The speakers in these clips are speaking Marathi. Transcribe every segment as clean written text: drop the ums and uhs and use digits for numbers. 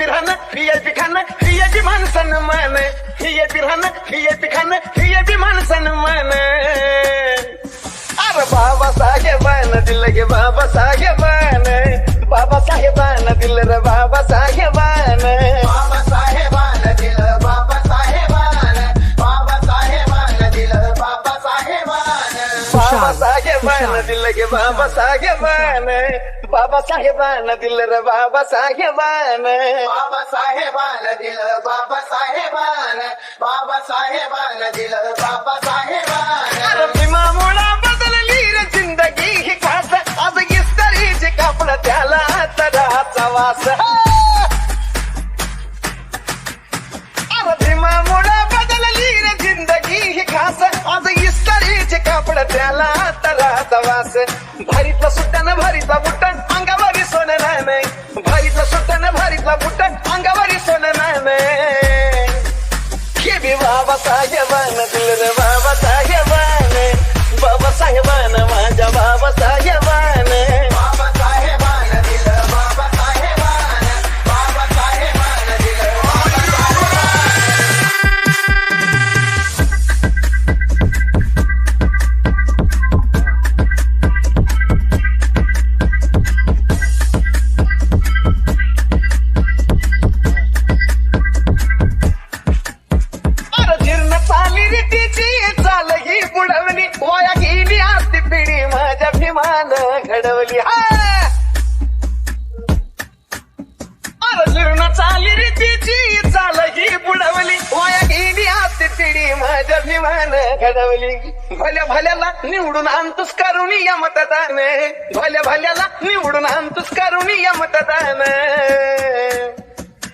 राहणं VIP खाणं VIP माणसानं मान VIP राहणं VIP खाणं VIP माणसानं मान अरे बाबासाहेबानं दिलं गे बाबासाहेबानं बाबासाहेबानं दिलं रे बाबासाहेबानं बाबासाहेबानं दिलं बाबासाहेबानं बाबासाहेबानं दिलं बाबासाहेबानं बाबासाहेबानं दिलं गे बाबासाहेबानं बाबासाहेबानं दिलं रे बाबासाहेबानं बाबासाहेबानं दिलं बाबासाहेबानं बाबासाहेबानं दिलं बाबासाहेबानं भीमामुळा बदलली रे जिंदगी ही खास आज इस्त्रीचे कापड त्याला तराचा वास अरे भीमामुळा बदलली रे जिंदगी ही खास आज इस्त्रीचे कापड त्याला तराचा वास भारीतला सुट्टानं भारीतला बुट्टन अंगावरी सोनं नाही भारीतला सुट्टानं भारीतला बुट्टन अंगावरी सोनं नाही हे बी बाबासाहेबानं दिलं रे बाबासाहेबानं बाबासाहेबानं माझ्या बाबासाहेबानं बाबासाहेबानं दिलं बाबासाहेबानं बाबासाहेबानं दिलं अरे जीर्ण चाली रीतीची चाल ही बुडवली वाया गेली आस्ती पिढी माझ्या भीमानं घडवली अरे जीर्ण चाली रीतीची चाल ही बुडवली वाया गेली आस्ती पिढी माझ्या भीमानं घडवली भल्या भल्याला निवडून आणतोस करुणी मतदान भल्या भल्याला निवडून आणतोस करुणी मतदान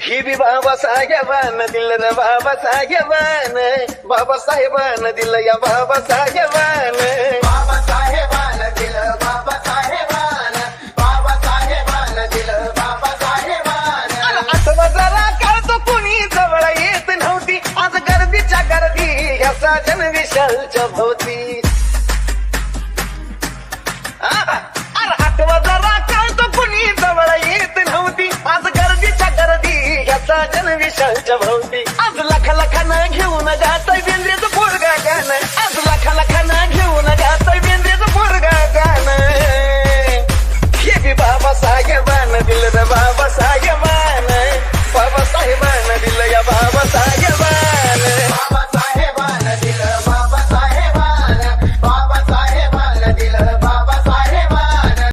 ही बी बाबासाहेबानं दिलं रे बाबासाहेबानं बाबासाहेबानं दिलं या बाबासाहेबानं बाबासाहेबानं दिलं बाबासाहेबानं बाबासाहेबानं दिलं बाबासाहेबानं आठवा जरा काढतो कुणी जवळ येत नव्हती आज गर्दीच्या गर्दी ह्याचा जनविशालच्या भोवती आठवा जरा काढतो कुणी जवळ येत नव्हती आज गर्दीच्या गर्दी ह्याचा जनविशालच्या भोवती आज लखा लखानं घेऊन जात बेंद्रेचं